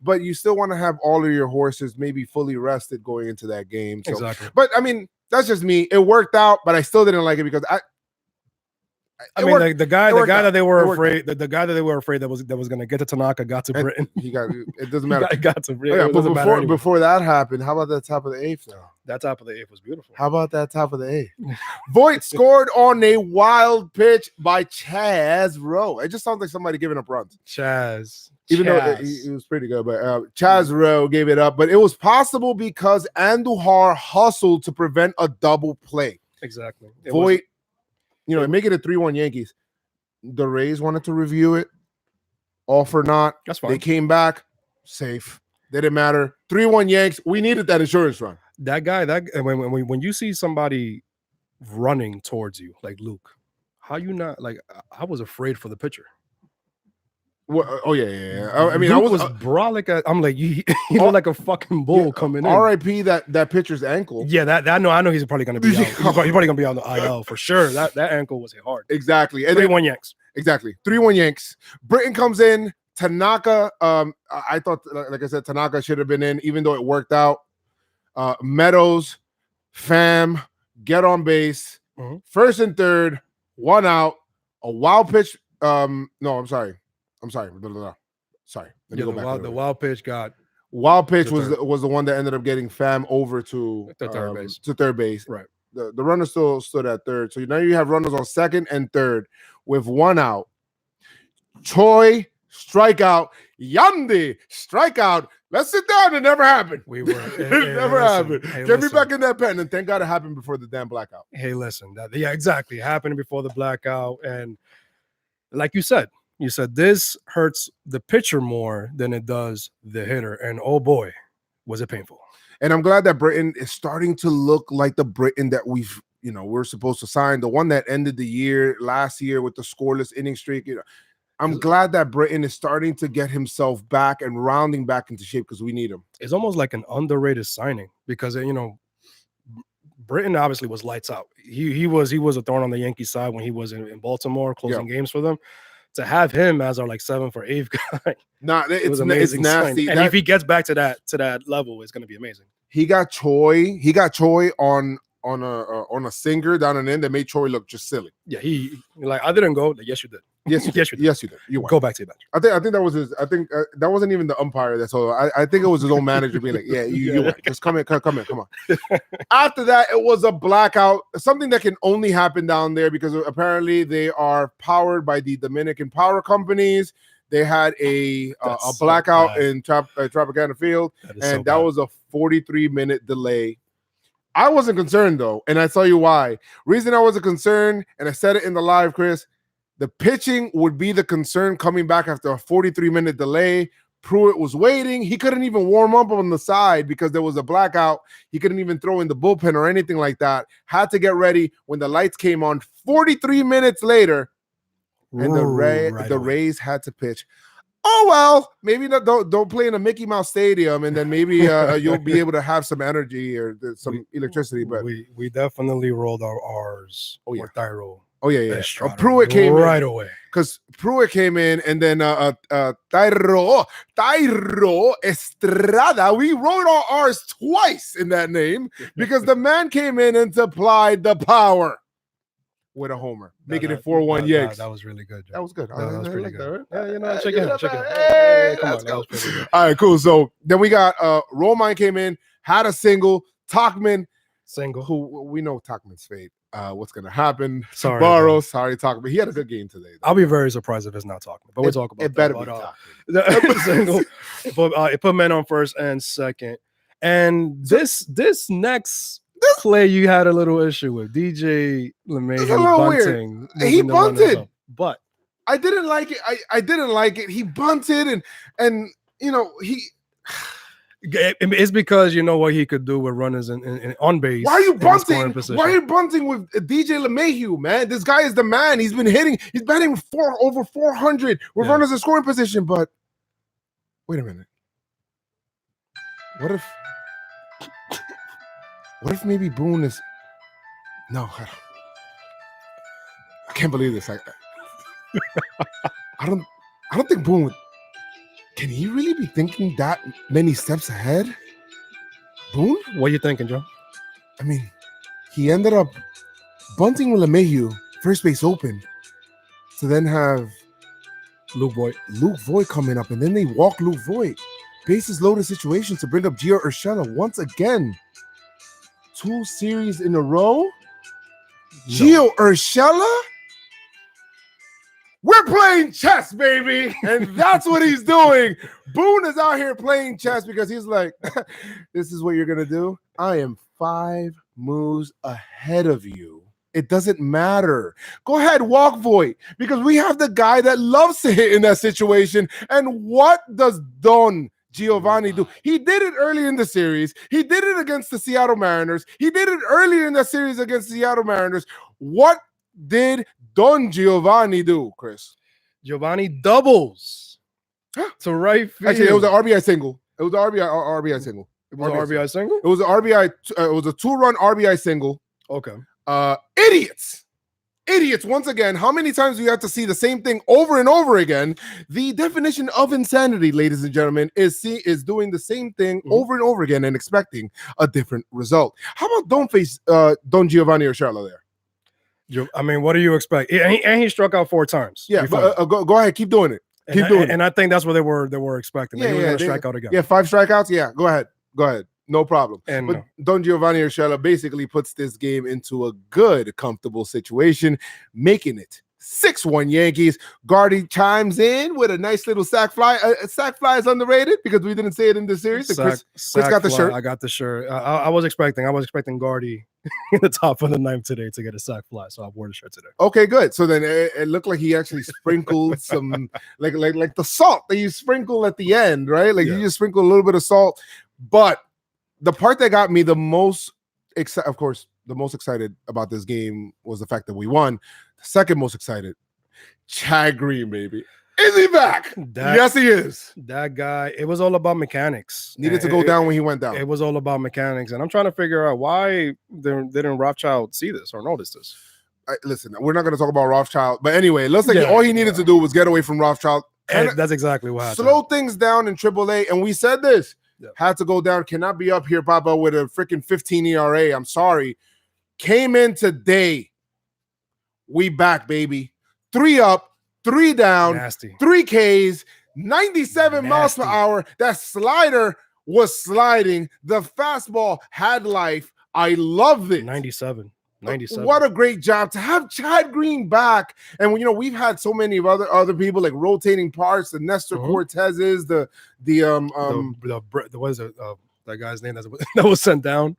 but you still want to have all of your horses maybe fully rested going into that game. So, exactly. But, I mean, that's just me. It worked out, but I still didn't like it because the guy that they were afraid that was going to get to Tanaka got to Britain. It doesn't matter. got to Britain. But before that happened, how about that top of the 8th now? That top of the 8th was beautiful. How about that top of the 8th? Voit scored on a wild pitch by Chaz Rowe. It just sounds like somebody giving up runs. Even though it was pretty good, but Chaz Rowe gave it up. But it was possible because Andujar hustled to prevent a double play. Exactly. Voit, make it a 3-1 Yankees. The Rays wanted to review it. All for naught. That's fine. They came back safe. They didn't matter. 3-1 Yanks. We needed that insurance run. That guy, when you see somebody running towards you, like Luke, how you not like? I was afraid for the pitcher. Well, oh yeah. I mean, Luke was brolic. I'm like, you look like a fucking bull coming in. R.I.P. that pitcher's ankle. Yeah, that I know he's probably gonna be out. He's probably gonna be on the IL for sure. That ankle was hit hard. Exactly. 3-1 Yanks. Exactly. 3-1 Yanks. Britain comes in, Tanaka, I thought, like I said, Tanaka should have been in, even though it worked out. Meadows, Pham, get on base, first and third, 1 out, a wild pitch. No, I'm sorry. Sorry. Let me go back. The wild pitch was the one that ended up getting Pham over to third base. Right. The runner still stood at third. So now you have runners on second and third with 1 out. Choi, strikeout. Yandi, strikeout. Let's sit down. It never happened. It never happened. Get me back in that pen. And thank God it happened before the damn blackout. Hey, listen. Exactly. It happened before the blackout. And like you said this hurts the pitcher more than it does the hitter. And oh boy, was it painful. And I'm glad that Britton is starting to look like the Britton that we're supposed to sign. The one that ended the year last year with the scoreless inning streak. I'm glad that Britton is starting to get himself back and rounding back into shape because we need him. It's almost like an underrated signing because, Britton obviously was lights out. He was a thorn on the Yankees side when he was in Baltimore closing games for them. To have him as our 7th or 8th guy, it's nasty. And if he gets back to that level, it's going to be amazing. He got Choi on a singer down and in that made Choi look just silly. Yeah, I didn't go. Yes, you did. Yes, you did. You won. Go back to your bench. I think that was his. I think that wasn't even the umpire. That's all. I think it was his own manager being like, "Yeah, you won. Just come in, come on." After that, it was a blackout. Something that can only happen down there because apparently they are powered by the Dominican power companies. They had a blackout in Tropicana Field, and that was a 43-minute delay. I wasn't concerned though, and I tell you why. Reason I wasn't concerned, and I said it in the live, Chris. The pitching would be the concern coming back after a 43-minute delay. Pruitt was waiting. He couldn't even warm up on the side because there was a blackout. He couldn't even throw in the bullpen or anything like that. Had to get ready when the lights came on 43 minutes later, and the Rays had to pitch. Oh, well, maybe don't play in a Mickey Mouse stadium, and then maybe you'll be able to have some energy or some electricity. But we definitely rolled our R's. Oh, yeah. Thyro. Oh, yeah. Pruitt came right away. Because Pruitt came in, and then Thyro Estrada. We wrote our R's twice in that name because the man came in and supplied the power with a homer, making it 4-1 Yanks. That was really good, Joe. That was good. That was pretty good. Right? Yeah, check it out. Hey, come on, that was pretty good. All right, cool. So then we got Romine came in, had a single. Tachman, who we know Tachman's fate. What's going to happen? Sorry, Tachman. He had a good game today, though. I'll be very surprised if it's not Tachman, but we'll talk about it. Better be Tachman. Single. But it put men on first and second. And this next play you had a little issue with DJ LeMahieu bunting. He bunted, but I didn't like it. I didn't like it. He bunted and he. It's because you know what he could do with runners in on base. Why are you bunting? Why are you bunting with DJ LeMahieu, man? This guy is the man. He's been hitting. He's batting over 400 with runners in scoring position. But wait a minute. What if maybe Boone is? No, I can't believe this. I don't think Boone would. Can he really be thinking that many steps ahead? Boone? What are you thinking, Joe? I mean, he ended up bunting with LeMahieu, first base open, to then have Luke Voigt coming up, and then they walk Luke Voigt. Bases loaded situation to bring up Gio Urshela once again. 2 series in a row? No. Gio Urshela? We're playing chess, baby. And that's what he's doing. Boone is out here playing chess because he's like, this is what you're going to do? I am 5 moves ahead of you. It doesn't matter. Go ahead, walk Voigt, because we have the guy that loves to hit in that situation. And what does Don Giovanni do? He did it early in the series. He did it against the Seattle Mariners. He did it earlier in the series against the Seattle Mariners. What did Don Giovanni do, Chris? Giovanni doubles to right field. Actually, it was an RBI single. It was an RBI single. It was an RBI single? It was an RBI. It was a 2-run RBI single. Okay. Idiots. idiots once again. How many times do you have to see the same thing over and over again? The definition of insanity, ladies and gentlemen, is doing the same thing over and over again and expecting a different result. How about don't face Don Giovanni Urshela there? I mean, what do you expect? And he struck out 4 times. Yeah, but, go ahead, keep doing it. Keep doing it. And I think that's what they were expecting. They were going to strike out again. Yeah, 5 strikeouts. Yeah, go ahead. No problem. But Don Giovanni Urshela basically puts this game into a good, comfortable situation, making it 6-1 Yankees. Gardy chimes in with a nice little sack fly. Sack fly is underrated because we didn't say it in the series. Chris got the shirt. I got the shirt. I was expecting Gardy in the top of the 9th today to get a sack fly, so I wore the shirt today. Okay, good. So then it looked like he actually sprinkled some like the salt that you sprinkle at the end, right? Like you just sprinkle a little bit of salt. But the part that got me the most excited about this game was the fact that we won. The second most excited, Chad Green, baby. Is he back? Yes, he is. That guy, it was all about mechanics. Needed to go down when he went down. It was all about mechanics. And I'm trying to figure out why didn't Rothschild see this or notice this. Listen, we're not going to talk about Rothschild. But anyway, it looks like all he needed to do was get away from Rothschild. And that's exactly what happened. Slow things down in AAA. And we said this. Had to go down. Cannot be up here, Papa, with a freaking 15 ERA. I'm sorry. Came in today. We back, baby. 3 up, 3 down, Nasty. 3 Ks, 97 miles per hour. That slider was sliding. The fastball had life. I loved it. 97. What a great job to have Chad Green back. And we've had so many of other people like rotating parts, the Nestor Cortezes, what is it? That guy's name that was sent down.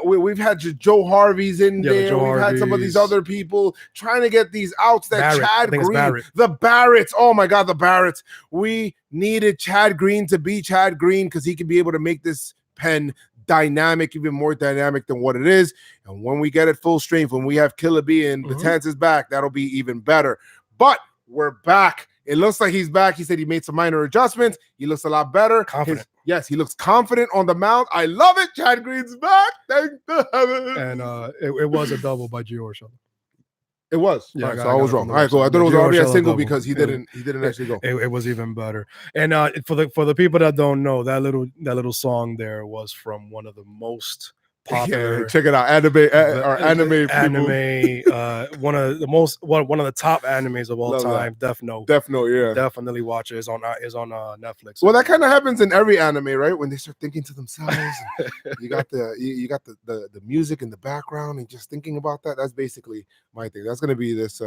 We've had Joe Harvey's in there. We've had some of these other people trying to get these outs. Chad Green, the Barretts. Oh my God, the Barretts. We needed Chad Green to be Chad Green because he could be able to make this pen dynamic, even more dynamic than what it is. And when we get it full strength, when we have Killer B and Betances back, that'll be even better. But we're back. It looks like he's back. He said he made some minor adjustments. He looks a lot better. Confident. He looks confident on the mound. I love it. Chad Green's back. Thank the heavens. And it was a double by Gio Urshela. It was. Yeah, so I was wrong. All right, cool. I thought it was already a single because he didn't actually go. It was even better. And for the people that don't know, that little song there was from one of the most popular. Check it out, anime. One of the top animes of all time. Death Note, yeah, definitely watch it. It's on Netflix. Well, that kind of happens in every anime, right? When they start thinking to themselves, you got the music in the background and just thinking about that. That's basically my thing. That's gonna be this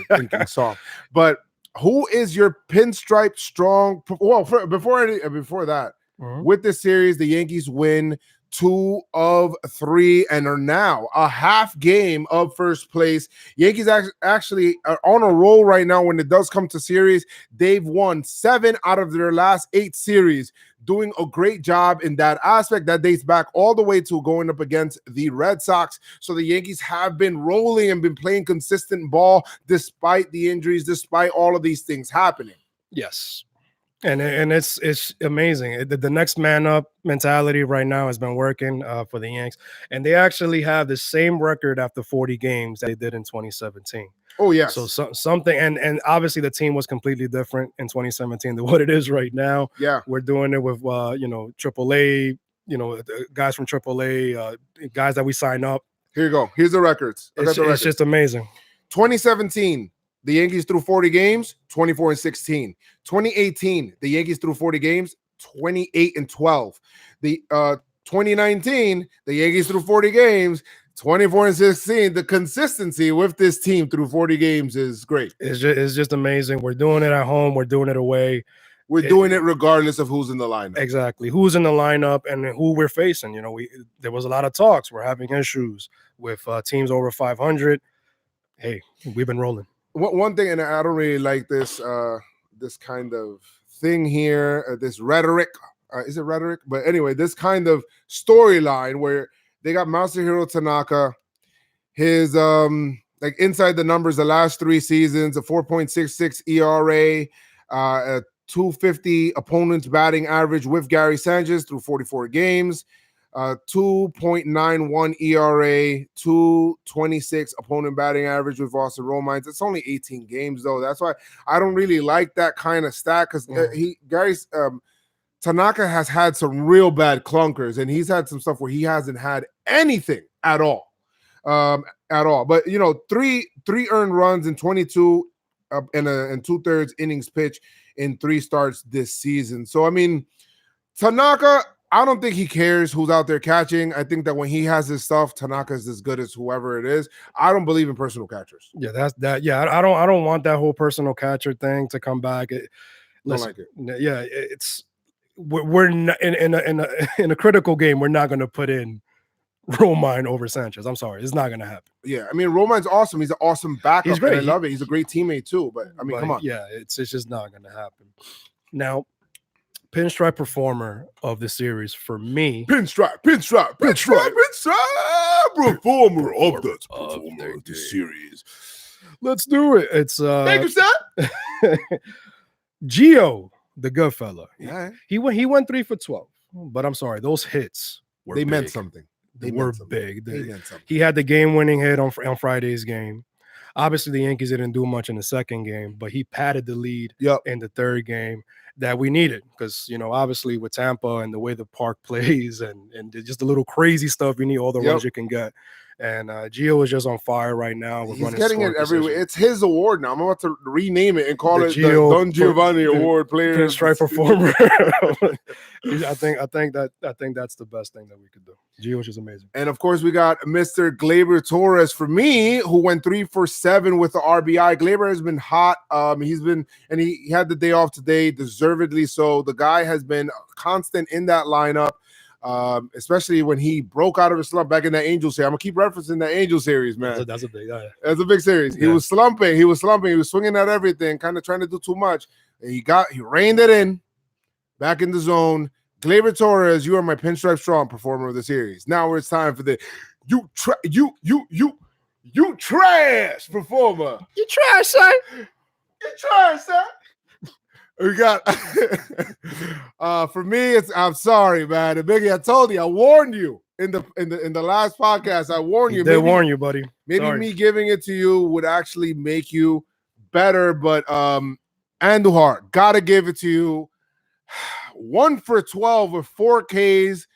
thinking song. But who is your Pinstripe Strong? Well, before that, with this series, the Yankees win 2 of 3 and are now a half game of first place. Yankees actually are on a roll right now. When it does come to series, they've won 7 out of their last 8 series, doing a great job in that aspect. That dates back all the way to going up against the Red Sox. So the Yankees have been rolling and been playing consistent ball despite the injuries, despite all of these things happening. Yes. And it's amazing. The next man up mentality right now has been working for the Yanks, and they actually have the same record after 40 games that they did in 2017. Oh yeah. So something, and obviously the team was completely different in 2017 than what it is right now. Yeah, we're doing it with AAA, guys from AAA, guys that we sign up. Here you go. Here's the records. It's just amazing. 2017. The Yankees threw 40 games, 24-16. 2018, the Yankees threw 40 games, 28-12. The 2019, the Yankees threw 40 games, 24-16. The consistency with this team through 40 games is great. It's just amazing. We're doing it at home. We're doing it away. We're doing it regardless of who's in the lineup. Exactly. Who's in the lineup and who we're facing. There was a lot of talks. We're having issues with teams over 500. Hey, we've been rolling. One thing, and I don't really like this this kind of thing here, this rhetoric. Is it rhetoric? But anyway, this kind of storyline where they got Masahiro Tanaka, his inside the numbers the last 3 seasons, a 4.66 ERA, a 250 opponents batting average with Gary Sanchez through 44 games. 2.91 ERA, 2.26 opponent batting average with Austin Romines. It's only 18 games though. That's why I don't really like that kind of stat because Tanaka has had some real bad clunkers, and he's had some stuff where he hasn't had anything at all. But three earned runs in 22 and 2/3 innings pitch in 3 starts this season. So I mean, Tanaka, I don't think he cares who's out there catching. I think that when he has his stuff, Tanaka is as good as whoever it is. I don't believe in personal catchers. Yeah, that's that. Yeah, I don't want that whole personal catcher thing to come back. Listen, don't like it. Yeah, we're not, in a critical game. We're not going to put in Romine over Sanchez. I'm sorry, it's not going to happen. Yeah, I mean, Romine's awesome. He's an awesome backup. He's great. I love it. He's a great teammate too. But I mean, come on. Yeah, it's just not going to happen. Now, Pinstripe performer of the series for me. Pinstripe performer of the series. Let's do it. It's thank you, sir. Gio, the good fella. Yeah, he went 3 for 12. But I'm sorry, those hits they meant something. They were big. They meant something. He had the game-winning hit on Friday's game. Obviously, the Yankees didn't do much in the second game, but he padded the lead in the third game that we needed because, obviously with Tampa and the way the park plays and just the little crazy stuff, you need all the runs you can get. And Gio is just on fire right now. He's getting it everywhere. It's his award now. I'm about to rename it and call it the Don Giovanni Award, Player Pinstripe Performer. I think that's the best thing that we could do. Gio is amazing. And of course, we got Mr. Gleyber Torres for me, who went 3 for 7 with the RBI. Gleyber has been hot. He had the day off today, deservedly so. The guy has been constant in that lineup. Especially when he broke out of a slump back in that Angel series. I'm gonna keep referencing that Angel series, man. That's a big series. Yeah. He was slumping. He was swinging at everything, kind of trying to do too much. And he reined it in, back in the zone. Gleyber Torres, you are my Pinstripe Strong performer of the series. Now it's time for the you trash performer. You trash, son. You trash, son. We got for me. I'm sorry, man. And Biggie, I told you, I warned you in the last podcast. I warned you. They warn you, buddy. Maybe me giving it to you would actually make you better, but Andujar, gotta give it to you. 1 for 12 with 4 Ks.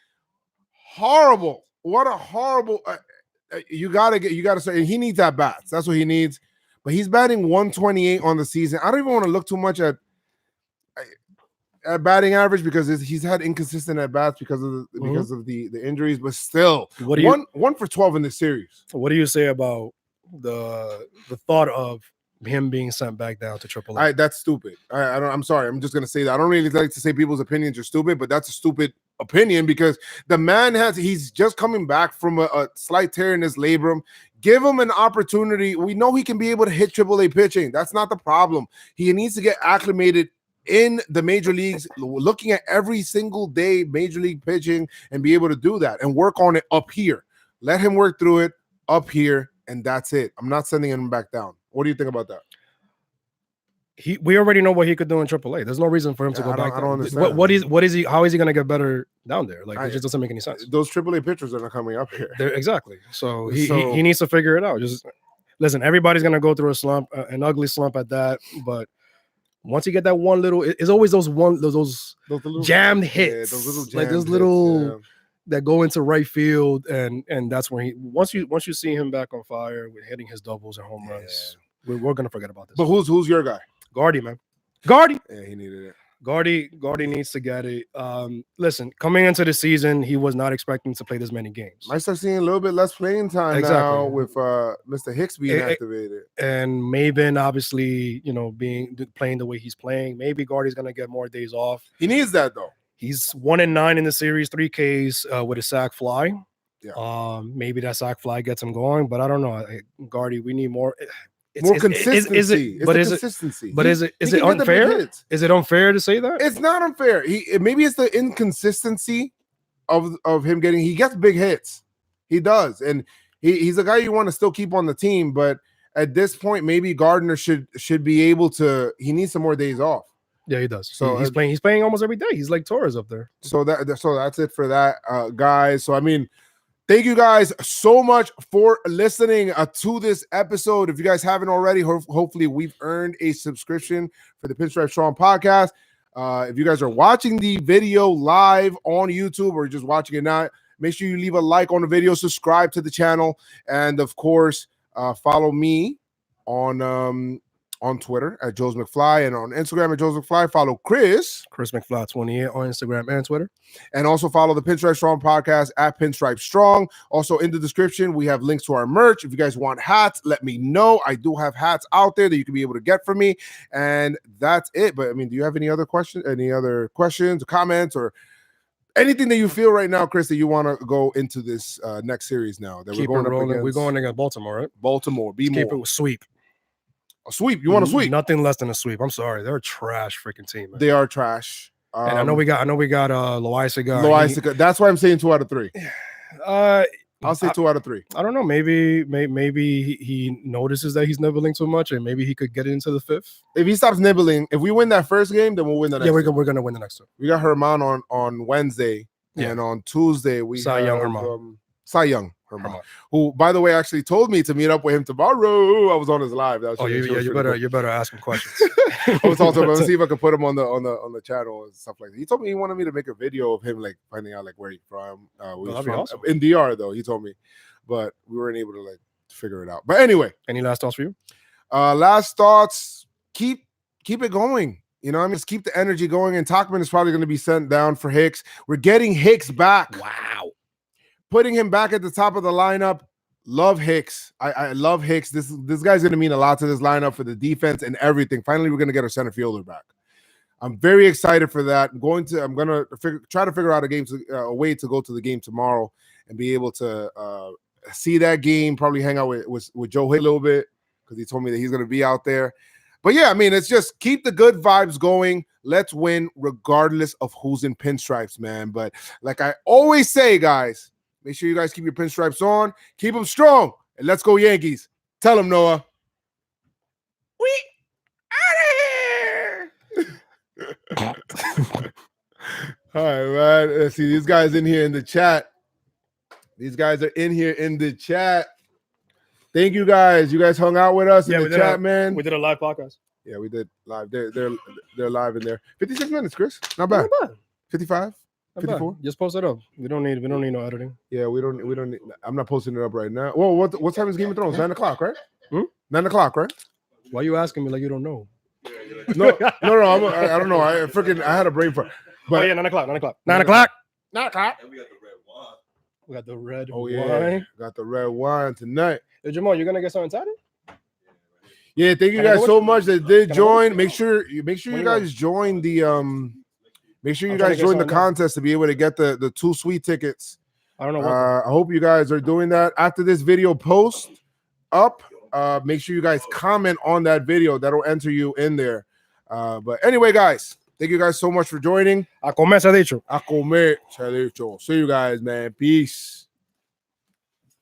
Horrible. What a horrible. You gotta say he needs at bats. That's what he needs. But he's batting 128 on the season. I don't even want to look too much at batting average because he's had inconsistent at bats because of the injuries, but still, one for 12 in this series. What do you say about the thought of him being sent back down to AAA? That's stupid. I'm sorry. I'm just gonna say that. I don't really like to say people's opinions are stupid, but that's a stupid opinion because the man he's just coming back from a slight tear in his labrum. Give him an opportunity. We know he can be able to hit AAA pitching. That's not the problem. He needs to get acclimated in the major leagues, looking at every single day major league pitching and be able to do that and work on it up here. Let him work through it up here, and that's it. I'm not sending him back down. What do you think about that? We already know what he could do in AAA. There's no reason for him to go back. I don't understand. What is he? How is he going to get better down there? Like, it just doesn't make any sense. Those AAA pitchers are not coming up here. Exactly. So he needs to figure it out. Just listen. Everybody's going to go through a slump, an ugly slump at that, but once you get that one little, it's always those little jammed hits, those little that go into right field, and that's when once you see him back on fire with hitting his doubles and home runs, we're gonna forget about this. But who's your guy? Gardy, man. Gardy. Yeah, he needed it. Gardy needs to get it. Listen, coming into the season, he was not expecting to play this many games. Might start seeing a little bit less playing time now with Mr. Hicks being activated. And Maben, obviously, playing the way he's playing. Maybe Gardy's going to get more days off. He needs that, though. He's 1-9 in the series, 3 Ks with a sac fly. Yeah. Maybe that sac fly gets him going, but I don't know. Gardy, we need more. More consistency. But is it unfair? Is it unfair to say that? It's not unfair. Maybe it's the inconsistency of him getting. He gets big hits. He does, and he's a guy you want to still keep on the team. But at this point, maybe Gardner should be able to. He needs some more days off. Yeah, he does. So he's playing almost every day. He's like Torres up there. So that's it for that, guys. So I mean, thank you guys so much for listening to this episode. If you guys haven't already, hopefully we've earned a subscription for the Pinstripe Strong Podcast. If you guys are watching the video live on YouTube or just watching it now, make sure you leave a like on the video, subscribe to the channel, and of course, follow me on Twitter at Joe's McFly and on Instagram at Joe's McFly. Follow Chris McFly 28 on Instagram and Twitter. And also follow the Pinstripe Strong Podcast at Pinstripe Strong. Also in the description, we have links to our merch. If you guys want hats, let me know. I do have hats out there that you can be able to get from me. And that's it. But I mean, do you have any other questions, or comments, or anything that you feel right now, Chris, that you want to go into this next series now? That Keep we're going it rolling. We're going against Baltimore, right? Baltimore. Keep it with sweep. A sweep. You want a sweep? Nothing less than a sweep. I'm sorry. They're a trash freaking team, man. They are trash. And I know we got Loaiza. Loaiza. That's why I'm saying 2 out of 3. I'll say 2 out of 3. I don't know. Maybe he notices that he's nibbling too much, and maybe he could get it into the 5th. If he stops nibbling, if we win that first game, then we'll win the next. Yeah, we're gonna win the next one. We got Herman on Wednesday, and on Tuesday we Cy Young Herman. Cy Young Herman, who, by the way, actually told me to meet up with him tomorrow. I was on his live. You better ask him questions. I was talking to him. Let's see if I can put him on the channel and stuff like that. He told me he wanted me to make a video of him like finding out like where he's from. That'd be awesome. In DR though. He told me, but we weren't able to like figure it out. But anyway, any last thoughts for you? Last thoughts. Keep it going. You know, I mean, just keep the energy going. And Tachman is probably going to be sent down for Hicks. We're getting Hicks back. Wow. Putting him back at the top of the lineup. Love Hicks. I love Hicks. This guy's going to mean a lot to this lineup for the defense and everything. Finally, we're going to get our center fielder back. I'm very excited for that. I'm going to try to figure out a way to go to the game tomorrow and be able to see that game, probably hang out with Joe Hitt a little bit because he told me that he's going to be out there. But yeah, I mean, it's just keep the good vibes going. Let's win regardless of who's in pinstripes, man. But like I always say, guys, make sure you guys keep your pinstripes on, keep them strong, and let's go Yankees. Tell them, Noah. We out of here. All right, man. Let's see these guys in here in the chat. These guys are in here in the chat. Thank you guys. You guys hung out with us in the chat, man. We did a live podcast. Yeah, we did live. They're live in there. 56 minutes, Chris. Not bad. 55. 54. Just post it up. We don't need no editing. Yeah, we don't need. I'm not posting it up right now. Well, what time is Game of Thrones? 9 o'clock, right? 9 o'clock, right? Why are you asking me like you don't know? No. I don't know. I had a brain fart. But 9 o'clock. 9 o'clock. 9 o'clock. And we got the red wine. We got the red wine. Yeah, got the red wine tonight. Hey, Jamal, you gonna get something tatted? Yeah, thank you guys so much that did join. Make sure you guys join the Make sure you guys join the contest to be able to get the 2 sweet tickets. I don't know. I hope you guys are doing that. After this video post up, make sure you guys comment on that video. That'll enter you in there. But anyway, guys, thank you guys so much for joining. A comer se ha dicho. A comer se ha dicho. See you guys, man. Peace.